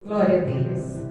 Glória a Deus.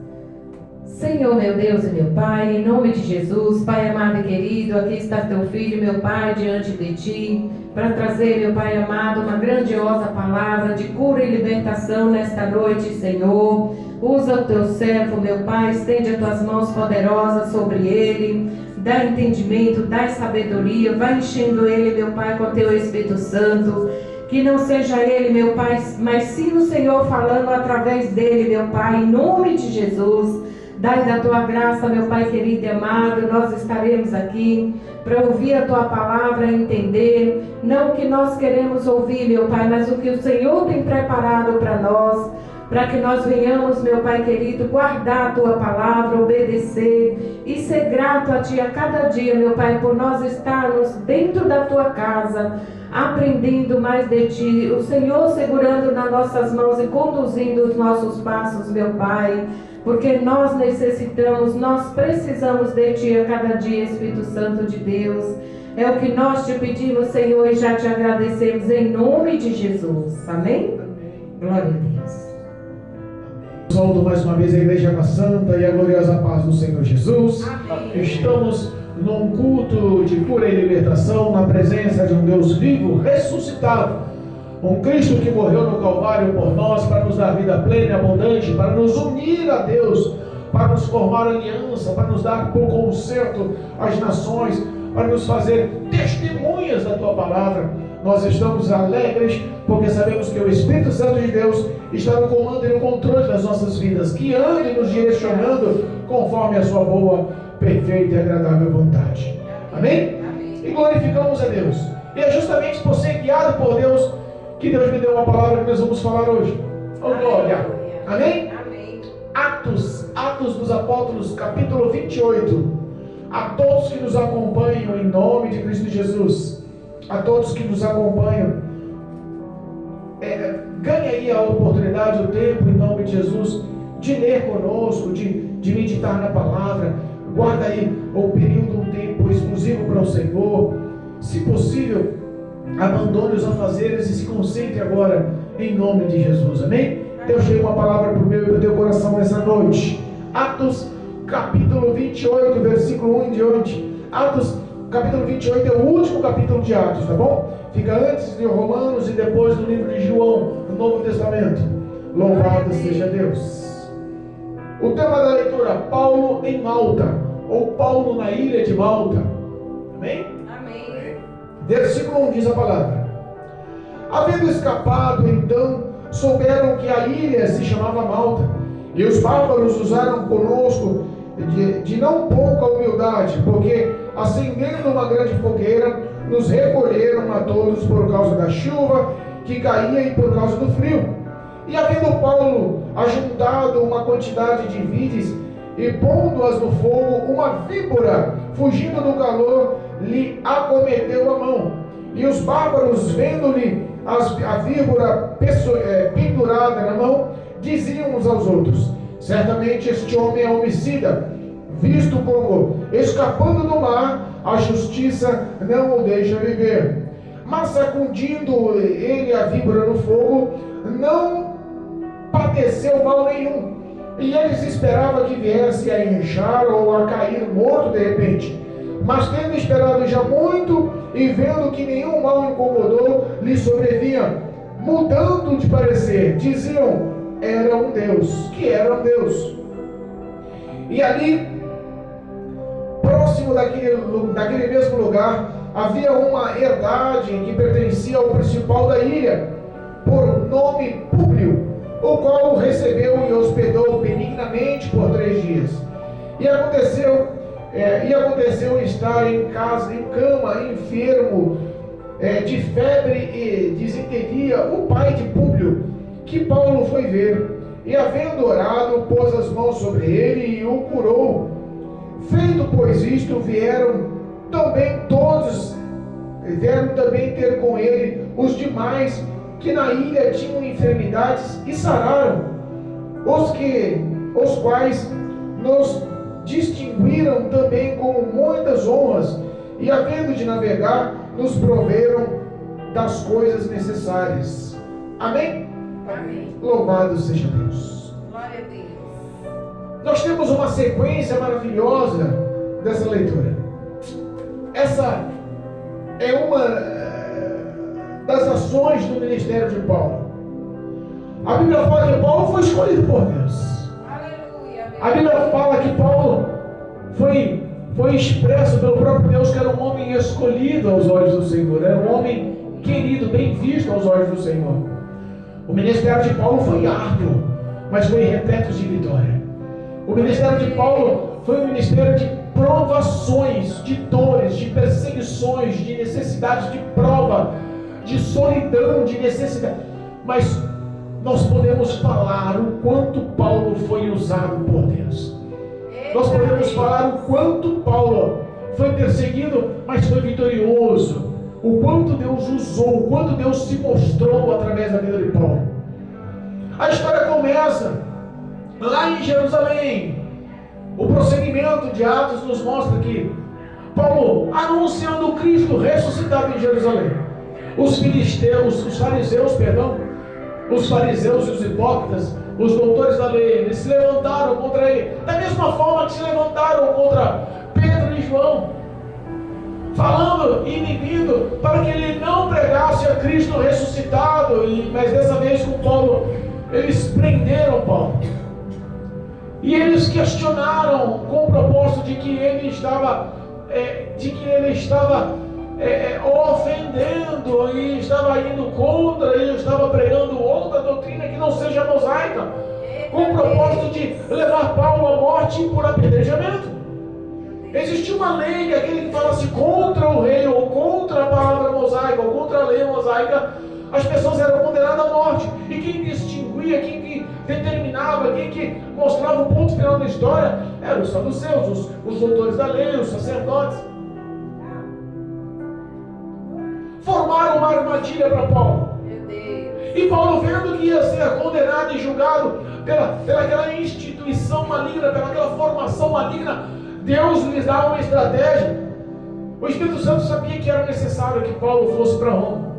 Senhor, meu Deus e meu Pai, em nome de Jesus, Pai amado e querido, aqui está teu filho, meu Pai, diante de ti, para trazer, meu Pai amado, uma grandiosa palavra de cura e libertação nesta noite, Senhor. Usa o teu servo, meu Pai, estende as tuas mãos poderosas sobre ele, dá entendimento, dá sabedoria, vai enchendo ele, meu Pai, com teu Espírito Santo. Que não seja ele, meu Pai, mas sim o Senhor falando através dele, meu Pai, em nome de Jesus. Dai da tua graça, meu Pai querido e amado, nós estaremos aqui para ouvir a tua palavra, entender, não o que nós queremos ouvir, meu Pai, mas o que o Senhor tem preparado para nós, para que nós venhamos, meu Pai querido, guardar a tua palavra, obedecer e ser grato a ti a cada dia, meu Pai, por nós estarmos dentro da tua casa, aprendendo mais de ti, o Senhor segurando nas nossas mãos e conduzindo os nossos passos, meu Pai, porque nós necessitamos, nós precisamos de ti a cada dia, Espírito Santo de Deus. É o que nós te pedimos, Senhor, e já te agradecemos em nome de Jesus. Amém? Glória a Deus. Saúdo mais uma vez a Igreja Santa e a gloriosa paz do Senhor Jesus. Amém. Estamos num culto de cura e libertação, na presença de um Deus vivo, ressuscitado. Um Cristo que morreu no Calvário por nós, para nos dar vida plena e abundante, para nos unir a Deus, para nos formar aliança, para nos dar por conserto às nações, para nos fazer testemunhas da Tua palavra. Nós estamos alegres, porque sabemos que o Espírito Santo de Deus está no comando e no controle das nossas vidas, guiando e nos direcionando conforme a Sua boa, perfeita e agradável vontade. Amém? E glorificamos a Deus. E é justamente por ser guiado por Deus que Deus me deu uma palavra que nós vamos falar hoje. Oh, glória! Amém? Atos dos Apóstolos, capítulo 28. A todos que nos acompanham em nome de Cristo Jesus, a todos que nos acompanham, ganhe aí a oportunidade, o tempo, em nome de Jesus, de ler conosco, de meditar na palavra. Guarda aí o período, um tempo exclusivo para o Senhor. Se possível, abandone os afazeres e se concentre agora em nome de Jesus. Amém? Deus tem uma palavra para o meu e para o teu coração nessa noite. Atos capítulo 28, versículo 1 em diante. Atos capítulo 28 é o último capítulo de Atos, tá bom? Fica antes de Romanos e depois do livro de João, no Novo Testamento. Louvado seja Deus. O tema da leitura: Paulo em Malta, ou Paulo na ilha de Malta. Amém? Amém. Versículo 1 diz a palavra: havendo escapado, então, souberam que a ilha se chamava Malta, e os bárbaros usaram conosco de não pouca humildade, porque, acendendo uma grande fogueira, nos recolheram a todos por causa da chuva que caía e por causa do frio. E havendo Paulo ajuntado uma quantidade de vides e pondo-as no fogo, uma víbora, fugindo do calor, lhe acometeu a mão. E os bárbaros, vendo-lhe a víbora pendurada na mão, diziam uns aos outros: certamente este homem é homicida, visto como, escapando do mar, a justiça não o deixa viver. Mas sacudindo ele a víbora no fogo, não padeceu mal nenhum. E eles esperavam que viesse a inchar ou a cair morto de repente. Mas tendo esperado já muito, e vendo que nenhum mal incomodou, lhe sobrevinha, mudando de parecer, diziam: era um Deus, que era um Deus. E ali, próximo daquele mesmo lugar, havia uma herdade que pertencia ao principal da ilha, por nome Públio, o qual o recebeu e hospedou benignamente por 3 dias. E aconteceu estar em cama, enfermo, de febre e disenteria, o pai de Públio, que Paulo foi ver, e havendo orado, pôs as mãos sobre ele e o curou. Feito, pois, isto, vieram também ter com ele os demais que na ilha tinham enfermidades, e sararam, os quais nos distinguiram também com muitas honras, e havendo de navegar, nos proveram das coisas necessárias. Amém? Amém. Louvado seja Deus. Glória a Deus. Nós temos uma sequência maravilhosa dessa leitura. Essa é uma das ações do ministério de Paulo. A Bíblia fala que Paulo foi escolhido por Deus. Aleluia. A Bíblia fala que Paulo foi expresso pelo próprio Deus que era um homem escolhido aos olhos do Senhor. Era um homem querido, bem visto aos olhos do Senhor. O ministério de Paulo foi árduo, mas foi repleto de vitória. O ministério de Paulo foi um ministério de provações, de dores, de perseguições, de necessidades, de prova, de solidão, de necessidade. Mas nós podemos falar o quanto Paulo foi usado por Deus. Nós podemos falar o quanto Paulo foi perseguido, mas foi vitorioso. O quanto Deus usou, o quanto Deus se mostrou através da vida de Paulo. A história começa lá em Jerusalém. O prosseguimento de Atos nos mostra que Paulo anunciando o Cristo ressuscitado em Jerusalém. Os fariseus e os hipócritas, os doutores da lei, eles se levantaram contra ele, da mesma forma que se levantaram contra Pedro e João, falando e inibindo para que ele não pregasse a Cristo ressuscitado. Mas dessa vez com Paulo, eles prenderam Paulo. E eles questionaram com o propósito de que ele estava ofendendo e estava indo contra, e estava pregando outra doutrina que não seja mosaica, com o propósito de levar Paulo à morte por apedrejamento. Existia uma lei que aquele que falasse contra o rei, ou contra a palavra mosaica, ou contra a lei mosaica, as pessoas eram condenadas à morte. E quem distinguia, quem que determinava, quem que mostrava o ponto final da história, eram os saduceus, os doutores da lei, os sacerdotes. Formaram uma armadilha para Paulo. E Paulo, vendo que ia ser condenado e julgado pelaquela instituição maligna, pelaquela formação maligna, Deus lhes dá uma estratégia. O Espírito Santo sabia que era necessário que Paulo fosse para Roma.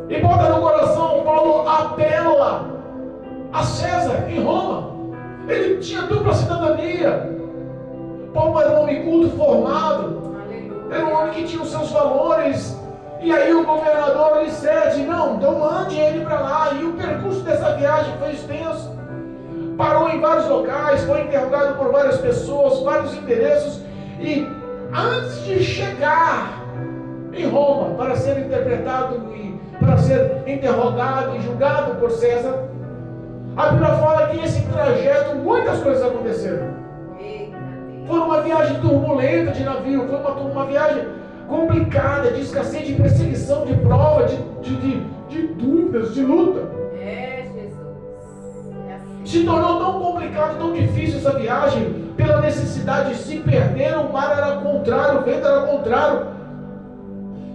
E bota no coração, Paulo apela a César em Roma. Ele tinha dupla cidadania. Paulo era um homem culto formado. Era um homem que tinha os seus valores. E aí o governador lhe cede: não, então mande ele para lá. E o percurso dessa viagem foi extenso. Parou em vários locais, foi interrogado por várias pessoas, vários endereços. E antes de chegar em Roma para ser interpretado e para ser interrogado e julgado por César, a Bíblia fala que nesse trajeto muitas coisas aconteceram. Foi uma viagem turbulenta de navio, foi uma viagem complicada, de escassez, de perseguição, de prova, de dúvidas, de luta. Se tornou tão complicado, tão difícil essa viagem, pela necessidade de se perder. O mar era contrário, o vento era contrário,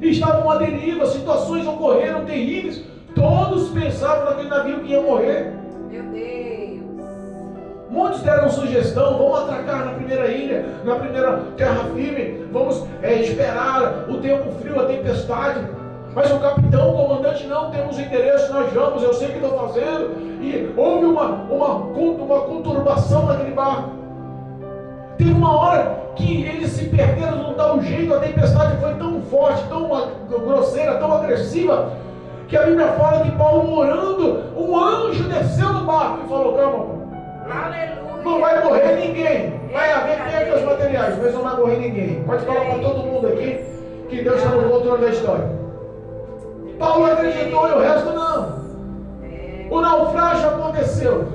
estavam à deriva, situações ocorreram terríveis. Todos pensavam naquele navio que ia morrer. Meu Deus. Muitos deram sugestão: vamos atracar na primeira ilha, na primeira terra firme, vamos esperar o tempo frio, a tempestade. Mas o capitão, o comandante: não, temos interesse, nós vamos, eu sei o que estou fazendo. E houve uma conturbação naquele barco. Teve uma hora que eles se perderam de um tal jeito, a tempestade foi tão forte, tão grosseira, tão agressiva, que a Bíblia fala que Paulo, orando, um anjo desceu do barco e falou: calma, Aleluia. não vai morrer ninguém. Vai haver perdas materiais, mas não vai morrer ninguém. Pode falar para todo mundo aqui que Deus está no controle da história. Paulo acreditou e o resto não. O naufrágio aconteceu.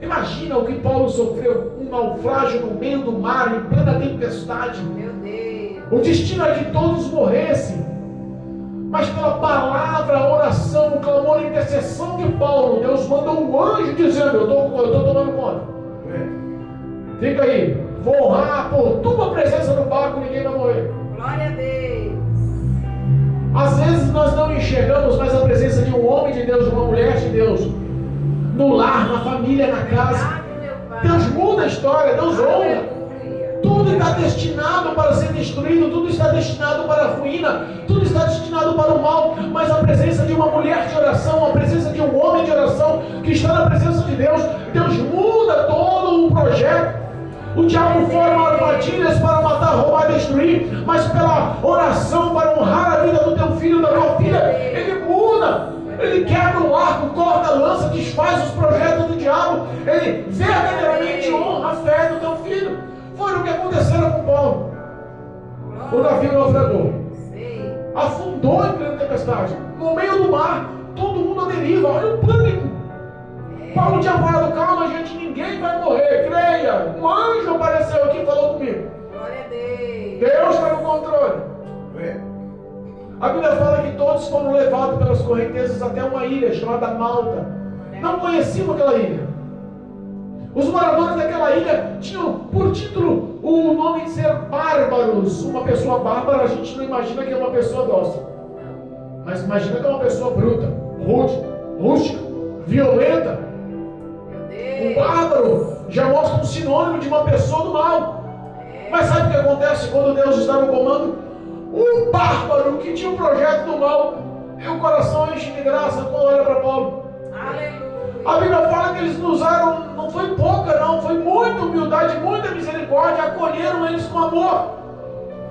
Imagina o que Paulo sofreu: um naufrágio no meio do mar, em plena tempestade. Meu Deus. O destino é que todos morressem. Mas pela palavra, a oração, o clamor, a intercessão de Paulo, Deus mandou um anjo dizendo: eu estou tomando conta. Fica aí, vou honrar por tua presença no barco, ninguém vai morrer. Glória a Deus. Às vezes nós não enxergamos mais a presença de um homem de Deus, de uma mulher de Deus, no lar, na família, na casa. Deus muda a história, Deus honra. Tudo Tudo está destinado para ser destruído, tudo está destinado para a ruína, tudo está destinado para o mal, mas a presença de uma mulher de oração, a presença de um homem de oração, que está na presença de Deus, Deus muda todo o projeto. O diabo forma armadilhas para matar, roubar e destruir, mas pela oração, para honrar a vida do teu filho, da tua filha, ele muda. Ele quebra o arco, corta a lança, desfaz os projetos do diabo. Ele verdadeiramente honra a fé do teu filho. Foi o que aconteceu com Paulo. O navio naufragou, afundou em plena tempestade, no meio do mar, todo mundo à deriva. Olha o pânico. Paulo tinha falado: calma, gente, ninguém vai morrer, creia. Um anjo apareceu aqui e falou comigo. Glória a Deus. Deus está no controle. A Bíblia fala que todos foram levados pelas correntezas até uma ilha chamada Malta. Não conheciam aquela ilha. Os moradores daquela ilha tinham por título o nome de ser bárbaros. Uma pessoa bárbara, a gente não imagina que é uma pessoa dócil, mas imagina que é uma pessoa bruta, rude, rústica, violenta. O bárbaro já mostra um sinônimo de uma pessoa do mal. Mas sabe o que acontece quando Deus está no comando? O bárbaro que tinha um projeto do mal, e o coração enche de graça quando olha para Paulo. Aleluia. A Bíblia fala que eles usaram, não foi pouca não, foi muita humildade, muita misericórdia, acolheram eles com amor.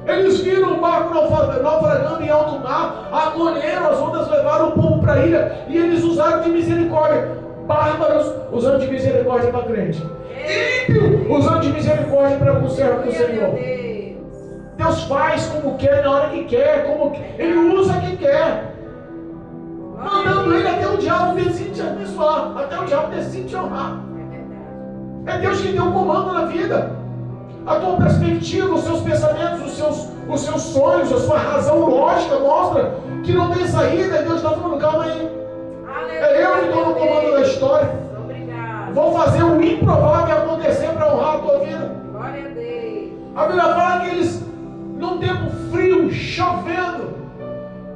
Eles viram o barco naufragando em alto mar, acolheram, as ondas levaram o povo para a ilha, e eles usaram de misericórdia. Bárbaros usando de misericórdia para crente, ímpio usando de misericórdia para o servo do Senhor. Deus faz como quer, na hora que quer, Ele usa quem quer, mandando Ele até o diabo decide te abençoar, até o diabo decide te honrar. É Deus que deu o comando na vida. A tua perspectiva, os seus pensamentos, os seus sonhos, a sua razão lógica mostra que não tem saída, e Deus está falando: calma aí. É eu que estou no comando da história. Obrigado. Vou fazer o improvável acontecer para honrar a tua vida. Glória a Deus. A Bíblia fala que eles, num tempo frio, chovendo,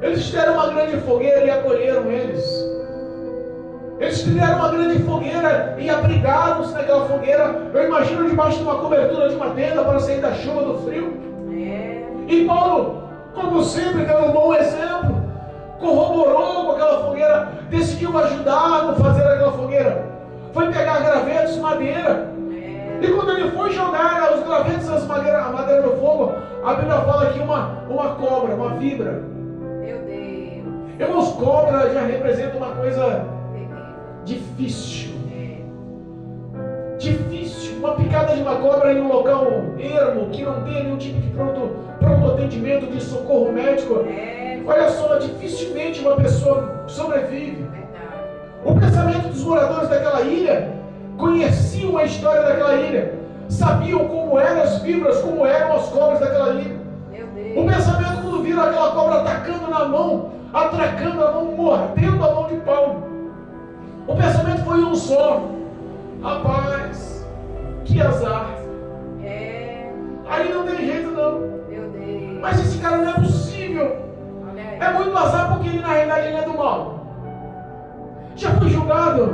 eles fizeram uma grande fogueira e acolheram eles. Eles fizeram uma grande fogueira e abrigaram-se naquela fogueira. Eu imagino debaixo de uma cobertura de uma tenda para sair da chuva, do frio. E Paulo, como sempre, deu um bom exemplo. Corroborou com aquela fogueira, decidiu ajudar no fazer aquela fogueira. Foi pegar gravetos, madeira. E quando ele foi jogar os gravetos, a madeira no fogo, a Bíblia fala que uma cobra, uma víbora. Meu Deus. Irmãos, cobra já representa uma coisa difícil. Difícil. Uma picada de uma cobra em um local ermo, que não tem nenhum tipo de pronto atendimento, de socorro médico. Olha só, dificilmente uma pessoa sobrevive. O pensamento dos moradores daquela ilha conheciam a história daquela ilha, sabiam como eram as víboras, como eram as cobras daquela ilha. O pensamento, quando viram aquela cobra atacando na mão, atracando a mão, mordendo a mão de Paulo, o pensamento foi um só: rapaz, que azar. Aí não tem jeito não. Mas esse cara não é possível. É muito azar, porque ele na realidade ele é do mal. Já foi julgado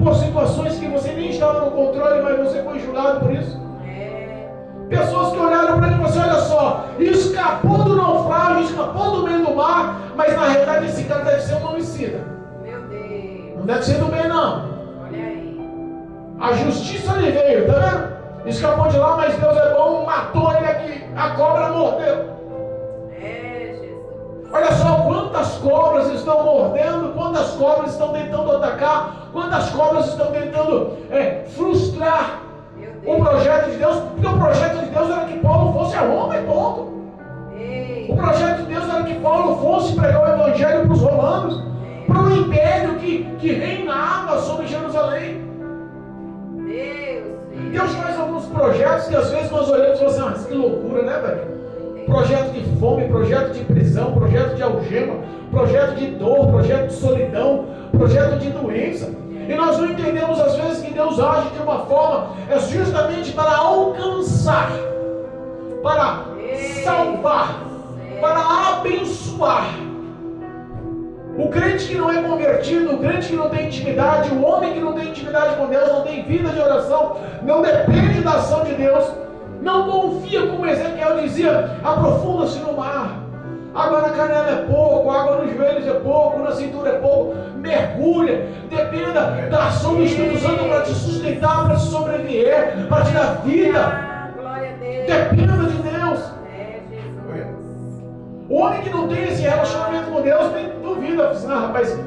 por situações que você nem estava no controle, mas você foi julgado por isso. Pessoas que olharam para ele e falaram assim: olha só, escapou do naufrágio, escapou do meio do mar, mas na realidade esse cara deve ser um homicida. Meu Deus. Não deve ser do bem não. Olha aí. A justiça lhe veio, tá vendo? Escapou de lá, mas Deus é bom, matou ele aqui, a cobra mordeu. Olha só quantas cobras estão mordendo, quantas cobras estão tentando atacar, quantas cobras estão tentando frustrar o projeto de Deus, porque o projeto de Deus era que Paulo fosse a Roma e ponto. O projeto de Deus era que Paulo fosse pregar o Evangelho para os romanos, para o império que reinava sobre Jerusalém. Deus faz alguns projetos que às vezes nós olhamos e falamos assim: mas que loucura, né, velho? Projeto de fome, projeto de prisão, projeto de algema, projeto de dor, projeto de solidão, projeto de doença. E nós não entendemos às vezes que Deus age de uma forma justamente para alcançar, para salvar, para abençoar. O crente que não é convertido, o crente que não tem intimidade, o homem que não tem intimidade com Deus, não tem vida de oração, não depende da ação de Deus, Não confia, como Ezequiel dizia, aprofunda-se no mar. Água na canela é pouco, água nos joelhos é pouco, na cintura é pouco. Mergulha, dependa da ação do Espírito Santo para te sustentar, para te sobreviver, para te dar vida. Glória a Deus. Dependa de Deus. É, Jesus. O homem que não tem esse relacionamento com Deus, nem duvida. Assim, rapaz,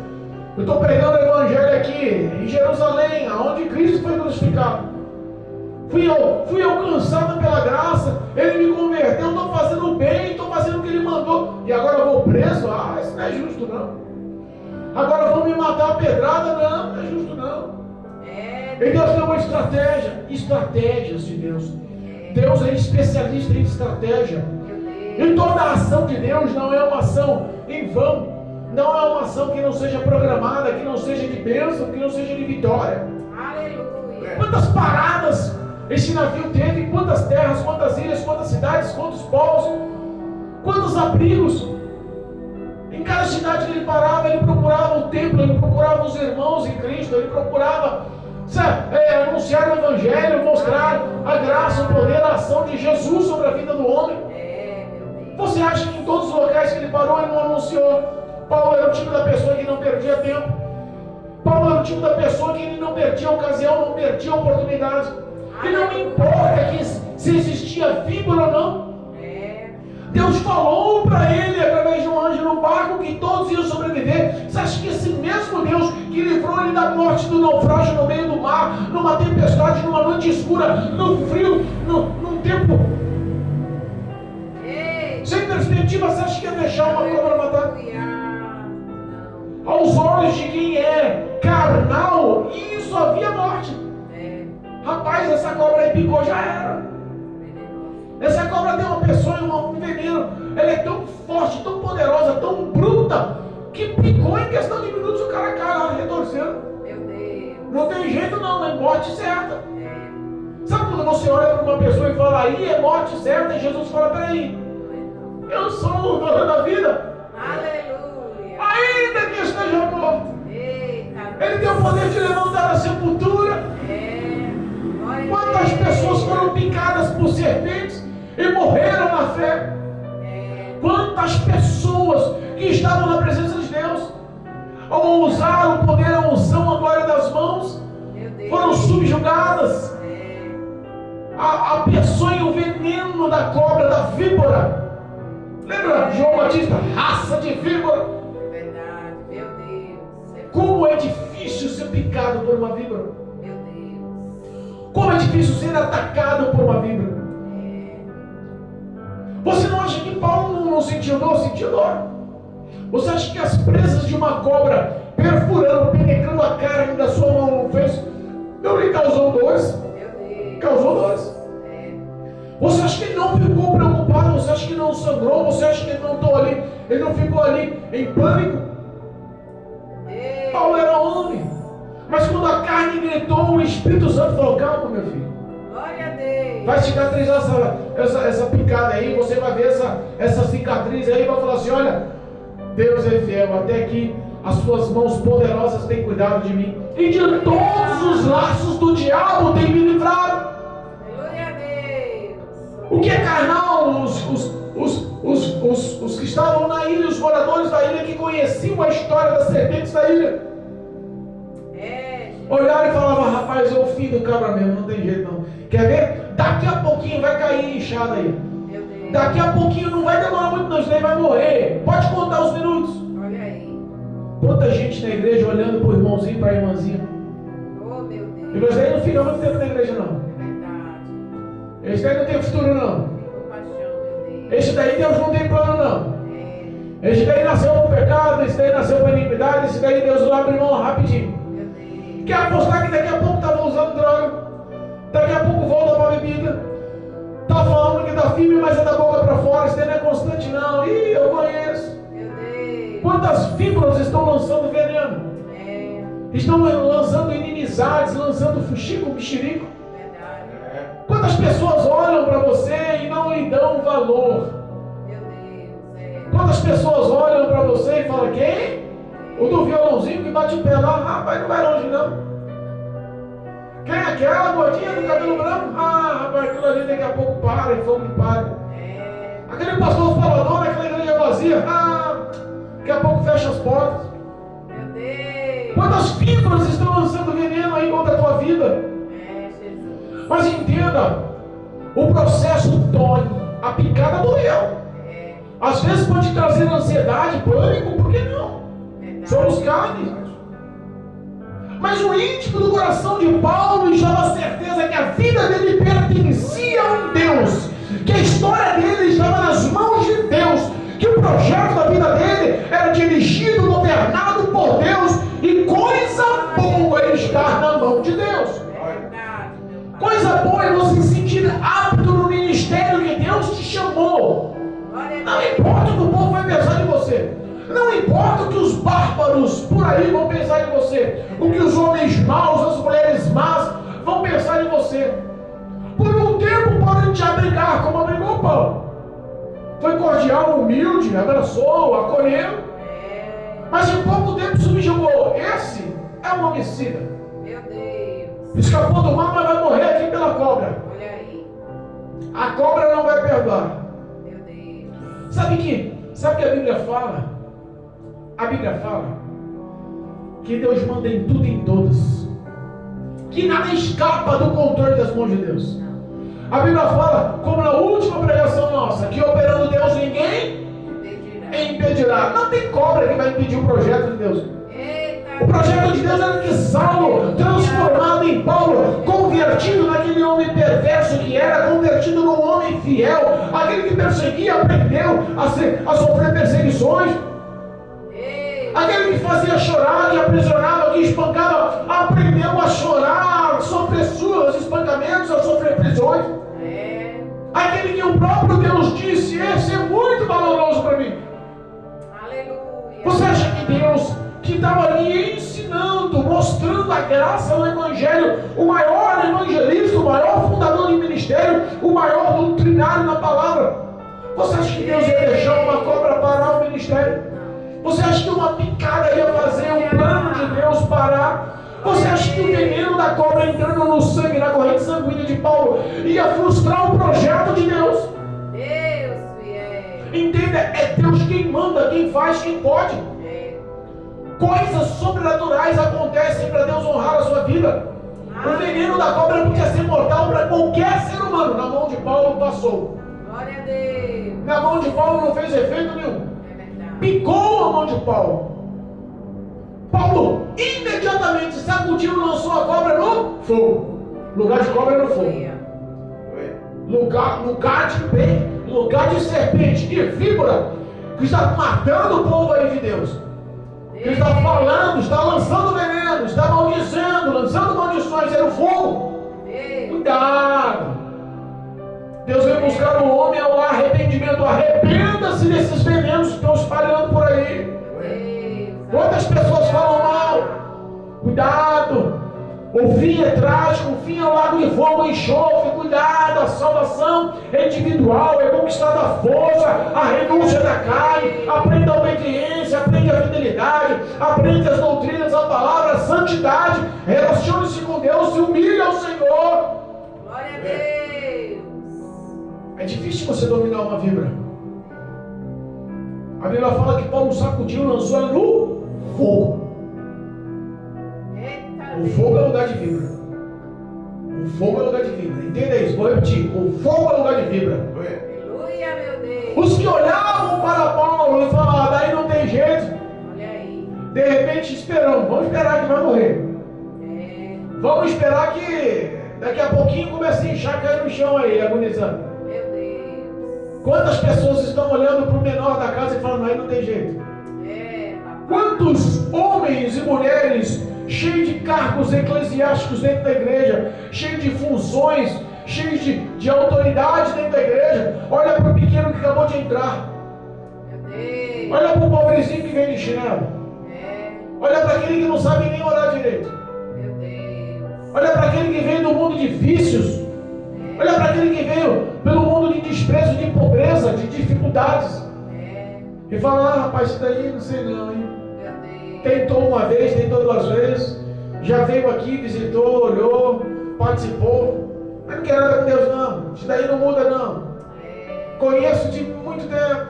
eu estou pregando o evangelho aqui em Jerusalém, onde Cristo foi crucificado. Fui alcançado pela graça, Ele me converteu, estou fazendo o bem, estou fazendo o que Ele mandou, e agora eu vou preso? Ah, isso não é justo não. Agora vão me matar a pedrada? Não, não é justo não. E Deus tem uma estratégias de Deus. Deus é especialista em estratégia. E toda a ação de Deus não é uma ação em vão, não é uma ação que não seja programada, que não seja de bênção, que não seja de vitória. Aleluia. Quantas paradas esse navio teve, quantas terras, quantas ilhas, quantas cidades, quantos povos, quantos abrigos. Em cada cidade que ele parava, ele procurava o templo, ele procurava os irmãos em Cristo, ele procurava anunciar o Evangelho, mostrar a graça, o poder, a ação de Jesus sobre a vida do homem. Você acha que em todos os locais que ele parou, ele não anunciou? Paulo era o tipo da pessoa que não perdia tempo. Paulo era o tipo da pessoa que ele não perdia ocasião, não perdia oportunidade. E não importa se existia víbora ou não. Deus falou para ele, através de um anjo no barco, que todos iam sobreviver. Você acha que esse mesmo Deus que livrou ele da morte do naufrágio no meio do mar, numa tempestade, numa noite escura, no frio, num tempo sem perspectiva, você acha que ia deixar uma cobra matar? Aos olhos de quem é carnal, isso havia morte. Rapaz, essa cobra aí picou, já era. Essa cobra tem uma pessoa e um veneno. Ela é tão forte, tão poderosa, tão bruta, que picou em questão de minutos o cara cai lá retorcendo. Não tem jeito não, é morte certa. Sabe quando você olha para uma pessoa e fala, aí é morte certa, e Jesus fala, peraí, eu sou o dono da vida. Aleluia. Ainda que esteja morto. Ele tem o poder de levantar a sepultura. Quantas pessoas foram picadas por serpentes e morreram na fé? Quantas pessoas que estavam na presença de Deus, ao usar o poder, a unção, a glória das mãos, foram subjugadas. A pessoa e o veneno da cobra, da víbora. Lembra João Batista? Raça de víbora. Verdade, meu Deus. Como é difícil ser picado por uma víbora. Como é difícil ser atacado por uma víbora. Você não acha que Paulo não sentiu dor? Sentiu dor. Você acha que as presas de uma cobra perfurando, penetrando a carne da sua mão não fez? Não lhe causou dores? Causou dores. Você acha que ele não ficou preocupado? Você acha que não sangrou? Você acha que ele não ficou ali em pânico? Paulo era homem. Mas quando a carne gritou, o Espírito Santo falou, calma meu filho. Glória a Deus. Vai cicatrizar essa picada aí, você vai ver essa cicatriz aí e vai falar assim, olha, Deus é fiel, até que as suas mãos poderosas têm cuidado de mim. E de todos os laços do diabo tem me livrado. Glória a Deus. O que é carnal? Os que estavam na ilha, os moradores da ilha que conheciam a história das serpentes da ilha. Olharam e falavam, rapaz, é o fim do cabra mesmo, não tem jeito não. Quer ver? Daqui a pouquinho vai cair inchada aí. Daqui a pouquinho não vai demorar muito não, senão ele vai morrer. Pode contar os minutos. Olha aí. Quanta gente na igreja olhando para o irmãozinho, para a irmãzinha. Oh, meu Deus. E você não fica muito tempo na igreja não. Verdade. Esse daí não tem futuro não. Compaixão, meu Deus. Esse daí Deus não tem plano não. Esse daí nasceu para o pecado, esse daí nasceu para a iniquidade, esse daí Deus não abre mão rapidinho. Quer apostar que daqui a pouco estava usando droga, daqui a pouco volta para a bebida, está falando que está firme, mas é da boca para fora, isso daí não é constante não. Ih, eu conheço. Quantas víboras estão lançando veneno? Estão lançando inimizades, lançando fuxico, mexerico. Quantas pessoas olham para você e não lhe dão valor? Quantas pessoas olham para você e falam, quem? O do violãozinho que bate o pé lá, rapaz, não vai longe não. Quem é aquela gordinha do cabelo branco? Ah, rapaz, aquilo ali daqui a pouco para, e fogo que para. Aquele pastor falador, aquela igreja vazia. Ah, daqui a pouco fecha as portas. Meu Deus. Quantas fibras estão lançando veneno aí contra a tua vida? Jesus. Mas entenda, o processo dói, a picada doeu. Às vezes pode trazer ansiedade, pânico, por que não? Somos carne. Mas o íntimo do coração de Paulo estava a certeza que a vida dele pertencia a um Deus, que a história dele estava nas mãos de Deus, que o projeto da vida dele era dirigido, governado por Deus, e coisa boa é estar na mão de Deus. Coisa boa é você se sentir apto no ministério que Deus te chamou. Não importa o que o povo vai pensar de você. Não importa o que os bárbaros por aí vão pensar de você. O que os homens maus, as mulheres más vão pensar de você. Por um tempo podem te abrigar, como abrigou Paulo. Foi cordial, humilde, abraçou, acolheu. Mas em pouco tempo subjugou. Esse é um homicida. Meu Deus. Escapou do mar, mas vai morrer aqui pela cobra. Olha aí. A cobra não vai perdoar. Meu Deus. Sabe que a Bíblia fala? A Bíblia fala que Deus manda em tudo e em todos, que nada escapa do controle das mãos de Deus. A Bíblia fala, como na última pregação nossa, que operando Deus ninguém impedirá. Não tem cobra que vai impedir o projeto de Deus. O projeto de Deus era que Saulo, transformado em Paulo, convertido naquele homem perverso que era, convertido num homem fiel, aquele que perseguia, aprendeu a sofrer perseguições. Aquele que fazia chorar, que aprisionava, que espancava, aprendeu a chorar, a sofrer surras, espancamentos, a sofrer prisões. Aquele que o próprio Deus disse, esse é muito valoroso para mim. Aleluia. Você acha que Deus, que estava ali ensinando, mostrando a graça no Evangelho, o maior evangelista, o maior fundador de ministério, o maior doutrinário na palavra, você acha que Deus ia deixar uma cobra parar o ministério? Você acha que uma picada ia fazer o plano de Deus parar? Você acha que o veneno da cobra entrando no sangue, na corrente sanguínea de Paulo, ia frustrar o projeto de Deus? Deus fiel. Entenda, é Deus quem manda, quem faz, quem pode. Coisas sobrenaturais acontecem para Deus honrar a sua vida. O veneno da cobra podia ser mortal para qualquer ser humano. Na mão de Paulo passou. Glória a Deus. Na mão de Paulo não fez efeito nenhum. Picou a mão de Paulo. Paulo imediatamente sacudiu e lançou a cobra no fogo. Lugar de cobra é no fogo. Lugar de serpente, de víbora, que está matando o povo aí de Deus. Que está falando, está lançando veneno, está maldizendo, lançando maldições, era o fogo. Cuidado. Deus veio buscar o homem ao arrependimento. Arrependa-se desses venenos que estão espalhando por aí. Quantas pessoas falam mal? Cuidado. O fim é trágico, o fim é o lago de fogo e enxofre. Cuidado, a salvação é individual, é conquistada a força, a renúncia da carne. Aprenda a obediência, aprende a fidelidade, aprende as doutrinas, a palavra, a santidade. Relacione-se com Deus, se humilhe ao Senhor. Glória a Deus. É difícil você dominar uma vibra. A Bíblia fala que Paulo sacudiu e lançou ela no fogo. O fogo é lugar de vibra. O fogo é lugar de vibra. Entenda isso, vou repetir. O fogo é lugar de vibra. Aleluia, meu Deus. Os que olhavam para Paulo e falavam, daí não tem jeito. Olha aí. De repente esperamos, vamos esperar que vai morrer. Vamos esperar que daqui a pouquinho comece a inchar, cair no chão aí, agonizando. Meu Deus. Quantas pessoas estão olhando para o menor da casa e falando, aí não tem jeito? Quantos homens e mulheres cheios de cargos eclesiásticos dentro da igreja, cheios de funções, cheios de autoridade dentro da igreja, olha para o pequeno que acabou de entrar. Meu Deus. Olha para o pobrezinho que vem de chinelo. Olha para aquele que não sabe nem orar direito. Meu Deus. Olha para aquele que veio do mundo de vícios. Olha para aquele que veio pelo mundo de desprezo, de pobreza, de dificuldades. E fala, rapaz, isso daí não sei não, hein? Tentou uma vez, tentou duas vezes, já veio aqui, visitou, olhou, participou, mas não quer nada com Deus não. Isso daí não muda não. Conheço de muito tempo.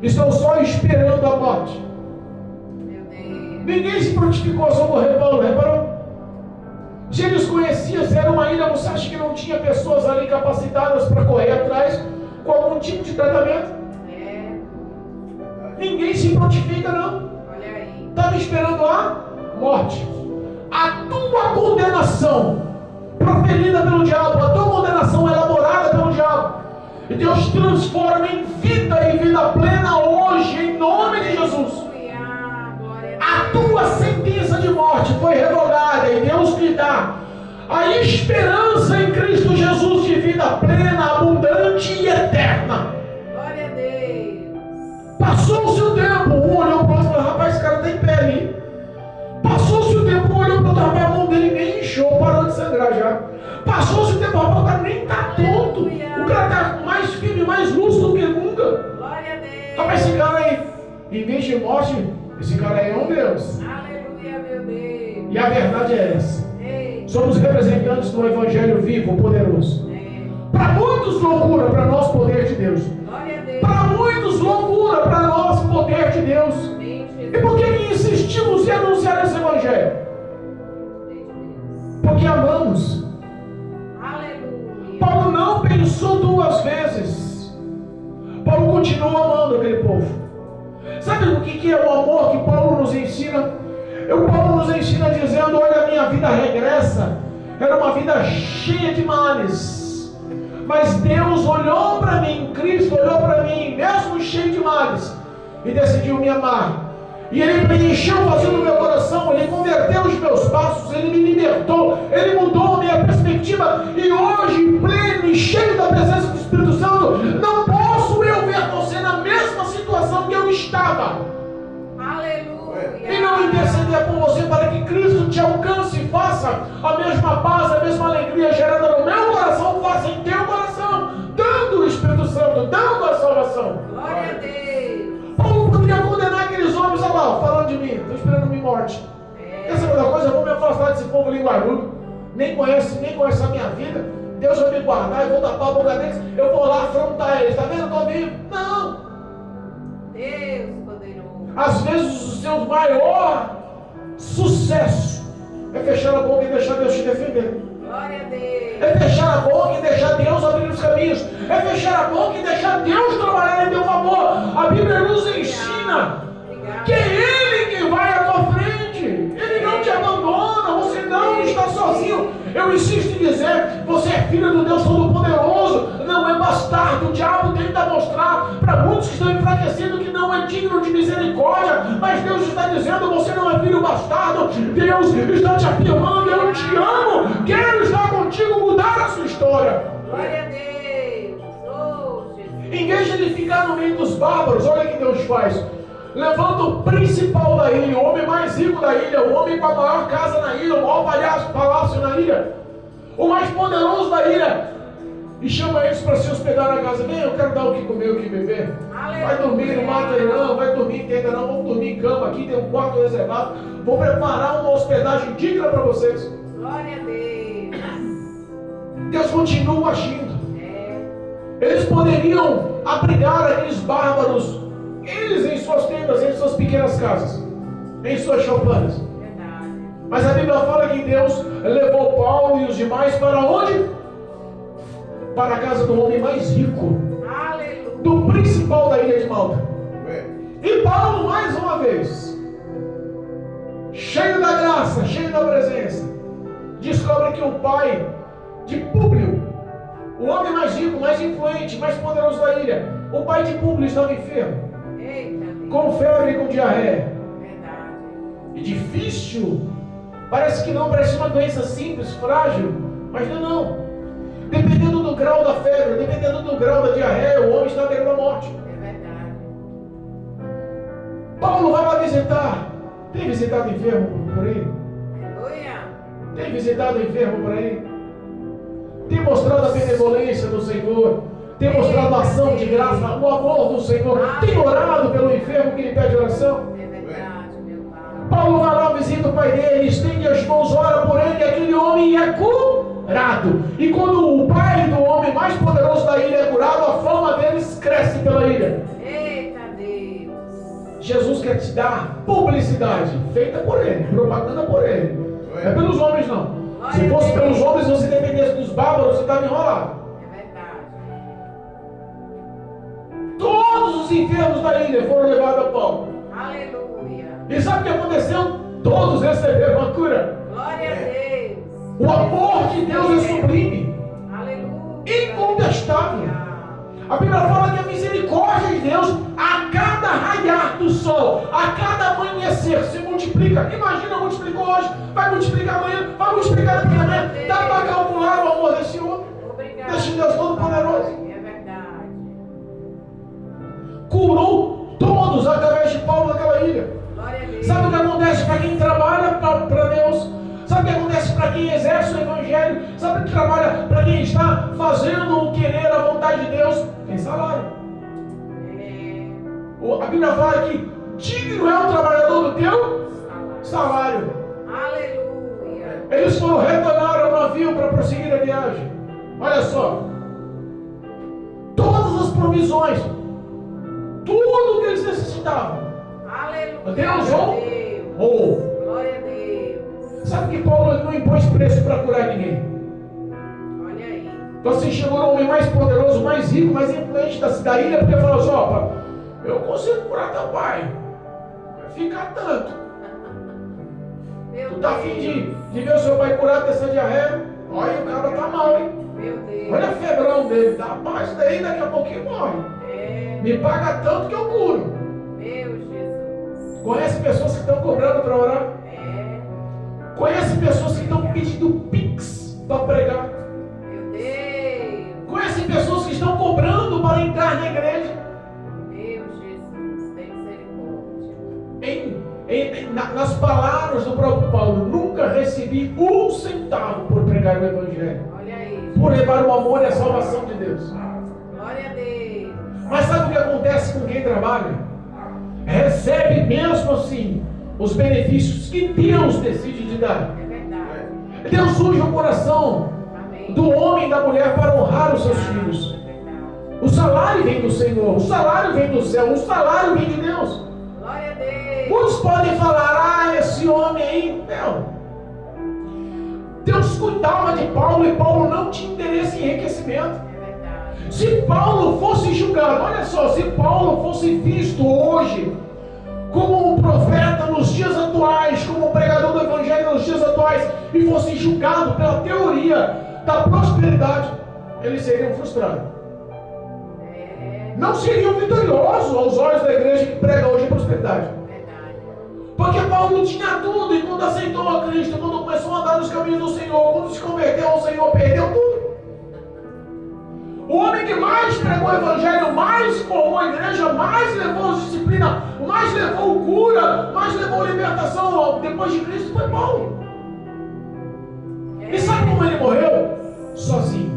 Estou só esperando a morte. Meu Deus. Ninguém se prontificou a socorrer Paulo, reparou? Se eles conheciam, se era uma ilha, você acha que não tinha pessoas ali capacitadas para correr atrás com algum tipo de tratamento? Ninguém se prontifica não. Olha aí. Estava esperando a morte. A tua condenação proferida pelo diabo, a tua condenação elaborada pelo diabo, e Deus transforma em vida e vida plena hoje, em nome de Jesus. A tua sentença de morte foi revogada e Deus te dá a esperança em Cristo Jesus de vida plena, abundante e eterna. Glória a Deus. Passou-se o tempo, um olhou para o outro e falou: rapaz, esse cara está em pé ali. Passou-se o tempo, um olhou para o outro, rapaz, a mão dele nem inchou, parou de sangrar já. Passou-se o tempo, rapaz, o cara nem está tonto. O cara está mais firme, mais lúcido do que nunca. Glória a Deus. Rapaz, esse cara aí, em vez de morte, esse cara aí é um Deus. Aleluia, meu Deus. E a verdade é essa. Ei. Somos representantes do Evangelho vivo, poderoso. É. Para muitos, loucura, para nós, poder de Deus. Glória a Deus. Para muitos, loucura, para nós, poder de Deus. Amém, E Jesus. por que insistimos em anunciar esse Evangelho? Porque amamos. Aleluia. Paulo não pensou duas vezes. Paulo continua amando aquele povo. Sabe o que é o amor que Paulo nos ensina? Paulo nos ensina dizendo: olha, a minha vida regressa era uma vida cheia de males, mas Deus olhou para mim, Cristo olhou para mim, mesmo cheio de males, e decidiu me amar. E Ele preencheu o vazio do meu coração, Ele converteu os meus passos, Ele me libertou, Ele mudou a minha perspectiva. E hoje, pleno e cheio da presença do Espírito Santo, não posso eu ver você na mesma situação que eu estava, Aleluia. e não interceder por você para que Cristo te alcance e faça a mesma paz, a mesma alegria gerada no meu coração, faça em teu coração, dando o Espírito Santo, dando a salvação. Glória a Deus. Paulo poderia condenar aqueles homens, olha lá, falando de mim, estão esperando minha morte. Quer saber uma coisa? Eu vou me afastar desse povo linguarudo, nem conhece a minha vida. Deus vai me guardar, eu vou tapar a boca deles, eu vou lá afrontar eles, está vendo? Eu estou vivo. Não! Deus poderoso. Às vezes o seu maior sucesso é fechar a boca e deixar Deus te defender. Glória a Deus. É fechar a boca e deixar Deus abrir os caminhos. É fechar a boca e deixar Deus trabalhar em teu favor. A Bíblia nos ensina que é Ele quem vai à tua frente. Ele não te abandona, você não está sozinho. Eu insisto em dizer, você é filho do Deus Todo-Poderoso, não é bastardo. O diabo tenta mostrar para muitos que estão enfraquecidos que não é digno de misericórdia, mas Deus está dizendo, você não é filho bastardo. Deus está te afirmando, eu te amo, quero estar contigo, mudar a sua história. Glória a Deus. Oh, Jesus. Em vez de ele ficar no meio dos bárbaros, olha o que Deus faz. Levanta o principal da ilha, o homem mais rico da ilha, o homem com a maior casa na ilha, o maior palácio na ilha, o mais poderoso da ilha, e chama eles para se hospedar na casa. Vem, eu quero dar o que comer, o que beber. Vai dormir, não mata ele não, vai dormir em tenda não, vamos dormir em cama aqui, tem um quarto reservado, vou preparar uma hospedagem digna para vocês. Glória a Deus. Deus continua agindo. É. Eles poderiam abrigar aqueles bárbaros, eles em suas tendas, em suas pequenas casas, em suas choupanas. Verdade. Mas a Bíblia fala que Deus levou Paulo e os demais para onde? Para a casa do homem mais rico, Aleluia. do principal da ilha de Malta. E Paulo, mais uma vez, cheio da graça, cheio da presença, descobre que o pai de Públio, o homem mais rico, mais influente, mais poderoso da ilha, o pai de Públio estava enfermo, Eita, Deus. com febre e com diarreia. Verdade. E difícil, parece que não, parece uma doença simples, frágil, mas não. Dependendo do grau da febre, dependendo do grau da diarreia, o homem está tendo a morte. É verdade. Paulo vai lá visitar. Tem visitado enfermo por aí? Aleluia. Tem visitado enfermo por aí? Tem mostrado a benevolência do Senhor? Tem mostrado a ação de graça, o amor do Senhor? Tem orado pelo enfermo que lhe pede oração? É verdade, meu Pai. Paulo vai lá, visita o pai dele, estende as mãos, ora por ele, e aquele homem é curado. curado. E quando o pai do homem mais poderoso da ilha é curado, a fama deles cresce pela ilha. Eita Deus. Jesus quer te dar publicidade feita por ele, propaganda por ele. Não é pelos homens, não. Se fosse pelos homens, você dependesse dos bárbaros, você estava enrolado. É verdade. Todos os enfermos da ilha foram levados a Paulo. Aleluia. E sabe o que aconteceu? Todos receberam a cura. Glória a Deus. O amor de Deus é sublime, Aleluia. incontestável. A Bíblia fala que a misericórdia de Deus, a cada raiar do sol, a cada amanhecer, se multiplica. Imagina, multiplicou hoje, vai multiplicar amanhã, vai multiplicar daqui a amanhã. Dá para calcular o amor desse homem, Obrigado. desse Deus Todo-Poderoso. É verdade. Curou todos através de Paulo naquela ilha. Glória a Deus. Sabe o que acontece para quem trabalha para Deus? Sabe o que acontece para quem exerce o Evangelho? Sabe o que trabalha para quem está fazendo o querer a vontade de Deus? Tem salário. A Bíblia fala que digno é o trabalhador do teu salário. Aleluia. Eles foram retornar ao navio para prosseguir a viagem. Olha só. Todas as provisões, tudo que eles necessitavam. Aleluia. Deus Deus. ou Glória a Deus. sabe que Paulo não impôs preço para curar ninguém. Olha aí. Então assim, chegou o homem mais poderoso, mais rico, mais influente da ilha, porque falou assim, ó, eu consigo curar teu pai. Vai ficar tanto. Meu Tu tá Deus. afim de ver o seu pai curado dessa diarreia? Olha, o cara tá mal, hein? Meu Deus. Olha a febrão dele, tá? Rapaz, daí daqui a pouquinho morre. É. Me paga tanto que eu curo. Meu Jesus. Conhece pessoas que estão cobrando para orar? É. Conhece pessoas que estão pedindo pix para pregar? Meu Deus. Conhece pessoas que estão cobrando para entrar na igreja? Meu Jesus. Tem misericórdia. Nas palavras do próprio Paulo, nunca recebi um centavo por pregar o Evangelho, Olha aí. por levar o amor e a salvação de Deus. Glória a Deus. Mas sabe o que acontece com quem trabalha? Recebe mesmo assim os benefícios que Deus decide de dar. É verdade. Deus usa o coração Amém. do homem e da mulher para honrar os seus filhos. É verdade. O salário vem do Senhor, o salário vem do céu, o salário vem de Deus. Glória a Deus. Muitos podem falar, esse homem aí, não. Deus cuidava de Paulo e Paulo não tinha interesse em enriquecimento. É verdade. Se Paulo fosse julgado, olha só, se Paulo fosse visto hoje como um profeta nos dias atuais, como um pregador do Evangelho nos dias atuais, e fosse julgado pela teoria da prosperidade, eles seriam frustrados. É Não seriam vitoriosos aos olhos da igreja que prega hoje a prosperidade. verdade. Porque Paulo tinha tudo, e quando aceitou a Cristo, quando começou a andar nos caminhos do Senhor, quando se converteu ao Senhor, perdeu tudo. O homem que mais pregou o Evangelho, mais formou a igreja, mais levou disciplina, mais levou cura, mais levou libertação depois de Cristo foi Paulo. E sabe como ele morreu? Sozinho.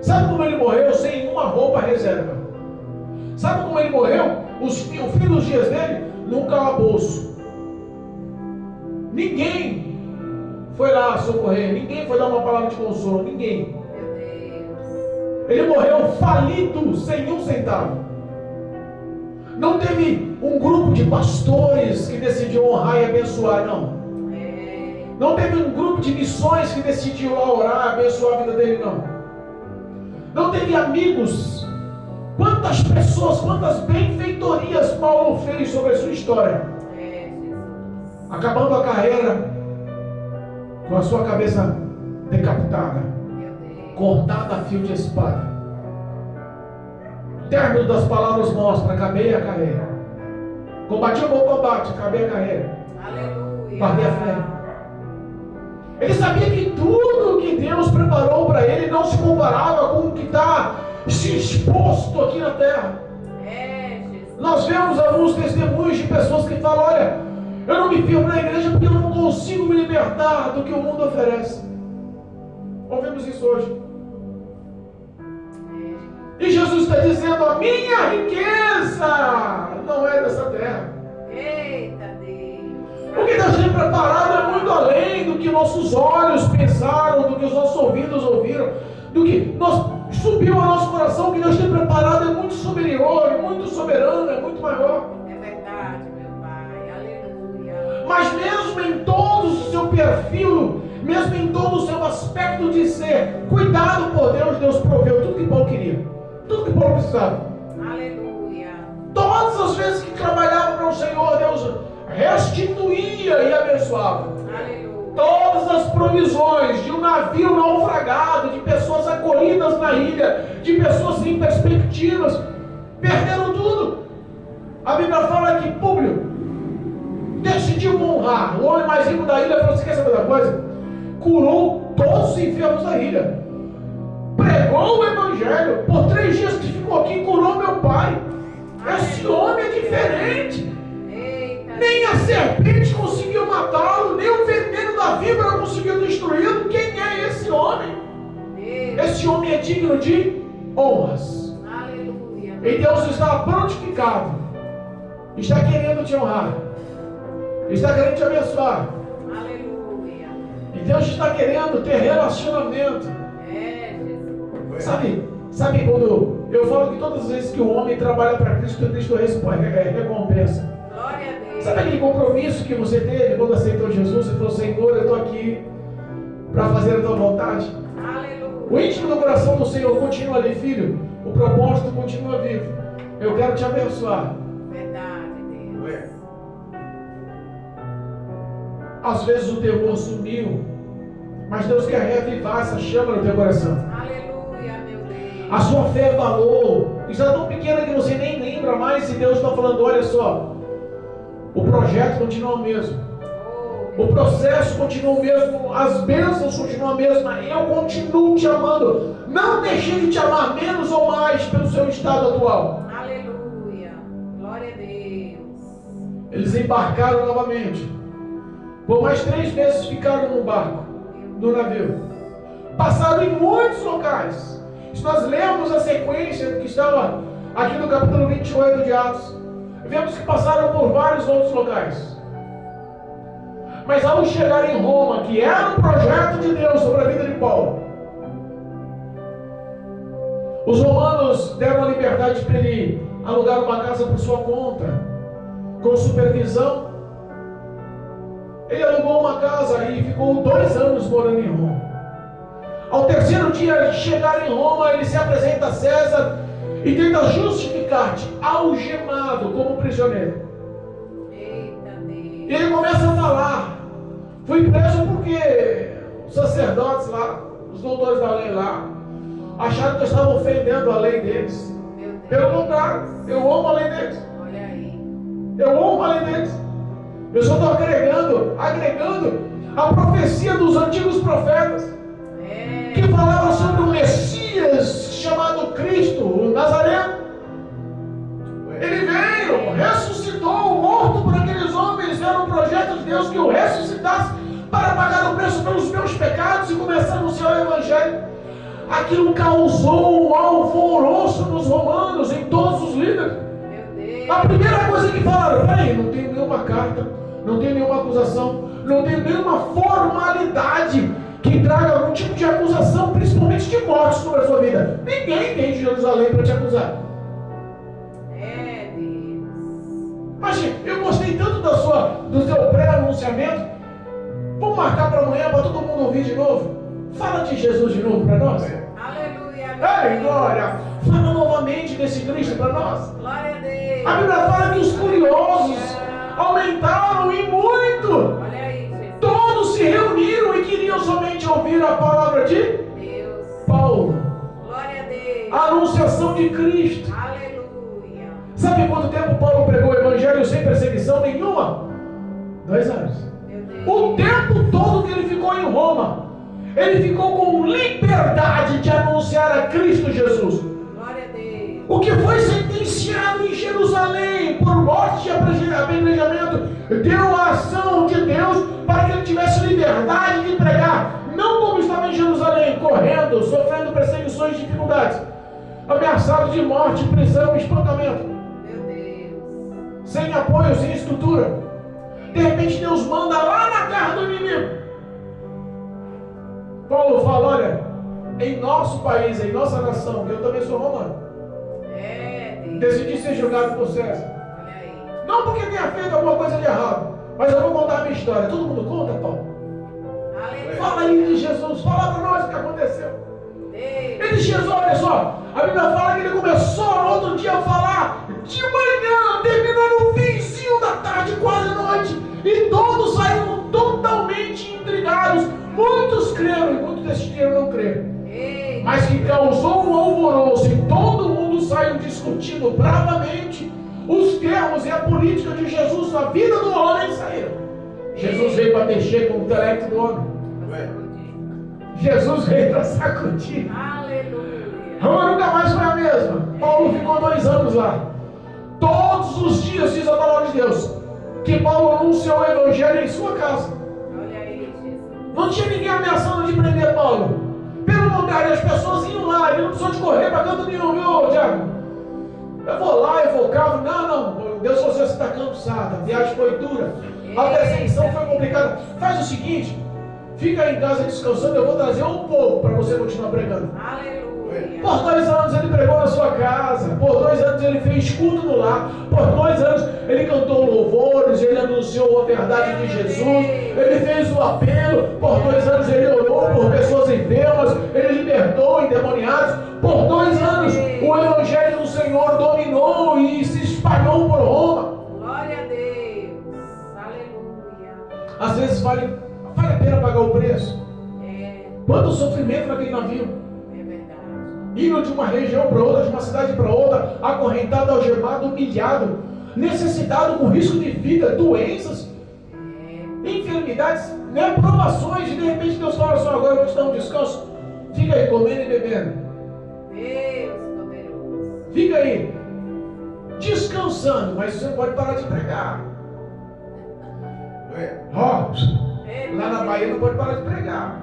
Sabe como ele morreu? Sem uma roupa reserva. Sabe como ele morreu? O fim dos dias dele? Num calabouço. Ninguém foi lá socorrer, ninguém foi dar uma palavra de consolo, ninguém. Meu Deus. Ele morreu falido, sem um centavo. Não teve um grupo de pastores que decidiu honrar e abençoar, não. É. Não teve um grupo de missões que decidiu lá orar, abençoar a vida dele, não. Não teve amigos. Quantas pessoas, quantas benfeitorias Paulo fez sobre a sua história. É, Jesus. Acabando a carreira com a sua cabeça decapitada, Meu Deus. cortada a fio de espada. O término das palavras mostra: acabei a carreira. Combati o bom combate, acabei a carreira. Aleluia. Guardei a fé. Ele sabia que tudo que Deus preparou para ele não se comparava com o que está se exposto aqui na terra. É, Jesus. Nós vemos alguns testemunhos de pessoas que falam: olha, eu não me firmo na igreja porque eu não consigo me libertar do que o mundo oferece. Ouvimos isso hoje. E Jesus está dizendo: a minha riqueza não é dessa terra. Eita Deus. O que Deus tem preparado é muito além do que o nossos olhos pensaram, do que os nossos ouvidos ouviram, do que subiu ao nosso coração, que Deus tem preparado é muito superior, é muito soberano, é muito maior. É verdade, meu Pai. Aleluia. Mas mesmo em todo o seu perfil, mesmo em todo o seu aspecto de ser cuidado por Deus, Deus proveu tudo que Paulo queria, tudo que Paulo precisava. Aleluia. Todas as vezes que trabalhava para o Senhor, Deus restituía e abençoava. Aleluia. Todas as provisões de um navio naufragado, de pessoas acolhidas na ilha, de pessoas sem perspectivas, perderam tudo. A Bíblia fala que Públio decidiu honrar. O homem mais rico da ilha falou: você quer saber da coisa? Curou todos os enfermos da ilha, pregou o evangelho. Por 3 dias que ficou aqui, curou meu pai. Esse homem é diferente. Eita. Nem a serpente conseguiu matá-lo, nem o veneno da víbora conseguiu destruí-lo. Quem é esse homem? Deus. Esse homem é digno de honras. Aleluia. E Deus está prontificado, está querendo te honrar, está querendo te abençoar. Aleluia. E Deus está querendo ter relacionamento. É, Jesus. Sabe quando eu falo que todas as vezes que o homem trabalha para Cristo, Cristo recompensa. Glória a Deus. Sabe aquele compromisso que você teve quando aceitou Jesus? Você falou: Senhor, eu estou aqui para fazer a tua vontade. Aleluia. O íntimo do coração do Senhor continua ali, filho. O propósito continua vivo. Eu quero te abençoar. Verdade, Deus. Às vezes o temor sumiu, mas Deus quer reavivar essa chama no teu coração. Aleluia, meu Deus. A sua fé valou. Está tão pequena que você nem lembra mais. E Deus está falando: olha só, o projeto continua o mesmo, Oh, o processo continua o mesmo, as bênçãos continuam a mesma. Eu continuo te amando. Não deixei de te amar menos ou mais pelo seu estado atual. aleluia. Glória a Deus. Eles embarcaram novamente. Por mais 3 meses ficaram no barco, no navio. Passaram em muitos locais. Se nós lermos a sequência que estava aqui no capítulo 28 de Atos, vemos que passaram por vários outros locais. Mas ao chegar em Roma, que era o projeto de Deus sobre a vida de Paulo, os romanos deram a liberdade para ele alugar uma casa por sua conta, com supervisão. Ele alugou uma casa e ficou 2 anos morando em Roma. Ao 3º dia de chegar em Roma, ele se apresenta a César e tenta justificar-te, algemado como prisioneiro. Eita, Deus. E ele começa a falar: fui preso porque os sacerdotes lá, os doutores da lei lá, acharam que eu estava ofendendo a lei deles. Meu Deus. Pelo contrário, eu amo a lei deles. Olha aí. Eu amo a lei deles. Eu só estou agregando a profecia dos antigos profetas, É. que falavam sobre o Messias chamado Cristo, o Nazareno. Ele veio, ressuscitou, morto por aqueles homens. Era um projeto de Deus que o ressuscitasse para pagar o preço pelos meus pecados e começar a anunciar o Evangelho. Aquilo causou um alvoroço nos romanos, em todos os líderes. Meu Deus. A primeira coisa que falaram: peraí, não tem nenhuma carta, não tem nenhuma acusação, não tem nenhuma formalidade que traga algum tipo de acusação, principalmente de morte sobre a sua vida. Ninguém tem de Jerusalém para te acusar. É, Deus. Mas eu gostei tanto do seu pré-anunciamento. Vamos marcar para amanhã para todo mundo ouvir de novo? Fala de Jesus de novo para nós. Aleluia, meu Ei, Deus. glória! Fala novamente desse Cristo para nós. Glória a Deus. A Bíblia fala que os curiosos aumentaram e muito. Olha aí, Jesus. Todos se reuniram e queriam somente ouvir a palavra de Deus. Paulo. Glória a Deus. A anunciação de Cristo. Aleluia. Sabe quanto tempo Paulo pregou o Evangelho sem perseguição nenhuma? 2 anos. Meu Deus. O tempo todo que ele ficou em Roma, ele ficou com liberdade de anunciar a Cristo Jesus. Glória a Deus. O que foi sentenciado em Jerusalém por morte e apedrejamento deu a ação de Deus para que ele tivesse liberdade de pregar, não como estava em Jerusalém, correndo, sofrendo perseguições e dificuldades, ameaçado de morte, prisão, espancamento, Meu Deus. sem apoio, sem estrutura. De repente Deus manda lá na terra do inimigo Paulo fala, olha, em nosso país, em nossa nação, que eu também sou romano, decidi ser julgado por César. Olha aí. Não porque tenha feito alguma coisa de errado, mas eu vou contar a minha história. Todo mundo conta, Paulo? Aleluia. Fala aí de Jesus, fala para nós o que aconteceu. Deus. Ele Jesus, olha só, a Bíblia fala que ele começou no outro dia a falar de manhã, terminou no finzinho da tarde, quase noite, e todos saíram totalmente intrigados. Muitos creram e muitos decidiram não crer. Ei. Mas que causou um alvoroço e todo mundo saiu discutindo bravamente os termos e a política de Jesus na vida do homem saíram. Jesus veio para mexer com o intelecto do homem. Jesus veio para sacudir. Aleluia. Roma nunca mais foi a mesma. Paulo ficou 2 anos lá. Todos os dias, diz a palavra de Deus, que Paulo anunciou o evangelho em sua casa. Olha aí, Jesus. Não tinha ninguém ameaçando de prender Paulo. Pelo contrário, as pessoas iam lá, ele não precisou de correr para canto nenhum, viu, Diago? Eu vou lá, eu vou cá. Não, Deus falou assim, você está cansado, a viagem foi dura, a perseguição foi complicada. Faz o seguinte, fica aí em casa descansando, eu vou trazer um pouco para você continuar pregando. Aleluia. Por 2 anos ele pregou na sua casa, por 2 anos ele fez culto no lar, por 2 anos ele cantou louvores, ele anunciou a verdade de Jesus, ele fez o apelo, por 2 anos ele orou por pessoas enfermas, ele libertou endemoniados, por 2 anos o evangelho do Senhor dominou e se espalhou por Roma. Glória a Deus. Aleluia. Às vezes vale a pena pagar o preço. É Quanto sofrimento naquele navio. verdade. Indo de uma região para outra, de uma cidade para outra, acorrentado, algemado, humilhado, necessitado, com risco de vida, doenças, enfermidades, né, provações, e de repente Deus fala assim, agora eu vou te dar um descanso, fica aí comendo e bebendo, Deus poderoso. fica aí descansando, mas você não pode parar de pregar. Ó, lá na Bahia não pode parar de pregar.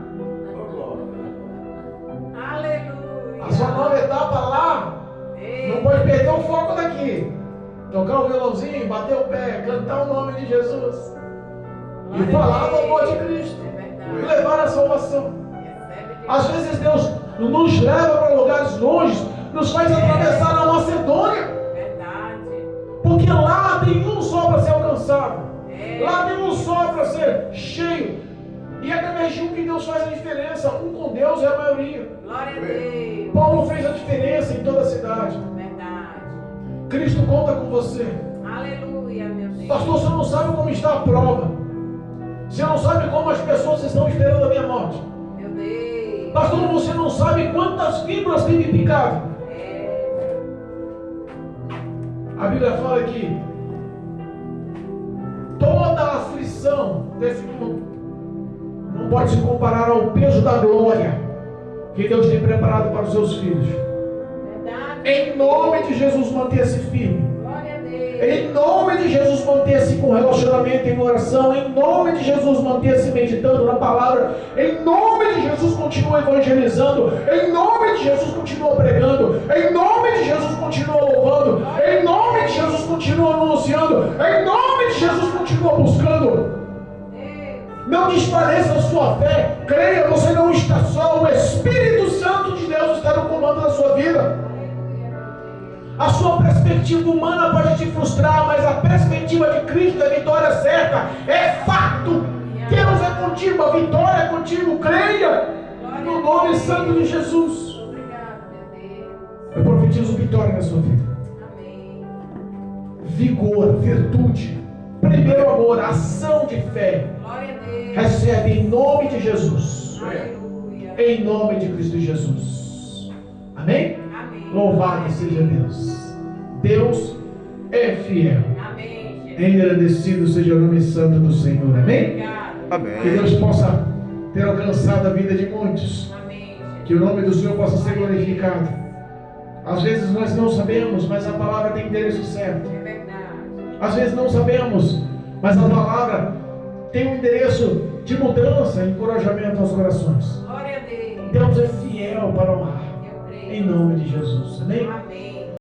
Aleluia. A sua nova etapa lá não pode perder o foco daqui. Tocar o violãozinho, bater o pé, cantar o nome de Jesus e falar do amor de Cristo, É e verdade. levar a salvação. Recebe de Às vezes Deus nos leva para lugares longe, nos faz atravessar a Macedônia, verdade. porque lá tem um só para ser alcançado, É. lá tem um só para ser cheio, e é através de um que Deus faz a diferença. Um com Deus é a maioria. Glória a Deus. Paulo fez a diferença em toda a cidade. Verdade. Cristo conta com você. Aleluia, meu Deus. Pastor, você não sabe como está a prova. Você não sabe como as pessoas estão esperando a minha morte. Meu Deus. Pastor, você não sabe quantas fibras tem me picado. É. A Bíblia fala que toda a aflição desse mundo não pode se comparar ao peso da glória que Deus tem preparado para os seus filhos. Verdade. Em nome de Jesus, mantenha-se firme. Glória a Deus. Em nome de Jesus, mantenha-se com relacionamento em oração. Em nome de Jesus, mantenha-se meditando na palavra. Em nome de Jesus, continua evangelizando. Em nome de Jesus, continua pregando. Em nome de Jesus, continua louvando. Em nome de Jesus, continua anunciando. Em nome de Jesus, continua buscando. Deus. Não desfaleça a sua fé. Creia, você não está só. O Espírito Santo de Deus está no comando da sua vida. A sua perspectiva humana pode te frustrar, mas a perspectiva de Cristo é vitória certa, é fato. Deus é contigo, a vitória é contigo. Creia no nome santo de Jesus. Obrigado, meu Deus. Eu profetizo vitória na sua vida, Amém. vigor, virtude, primeiro amor, ação de fé. Glória a Deus. Recebe em nome de Jesus, Aleluia. em nome de Cristo Jesus. Amém? Amém. Louvado seja Deus. Deus é fiel. Amém, Jesus. Engrandecido seja o nome santo do Senhor. Amém? Obrigado. Que Amém. Deus possa ter alcançado a vida de muitos. Amém, Jesus. Que o nome do Senhor possa ser glorificado. Às vezes nós não sabemos, mas a palavra tem endereço certo. É verdade. Às vezes não sabemos, mas a palavra tem um endereço de mudança, encorajamento aos corações. Glória a Deus. Deus é fiel para honrar. Eu creio. Em nome de Jesus. Amém? Amém.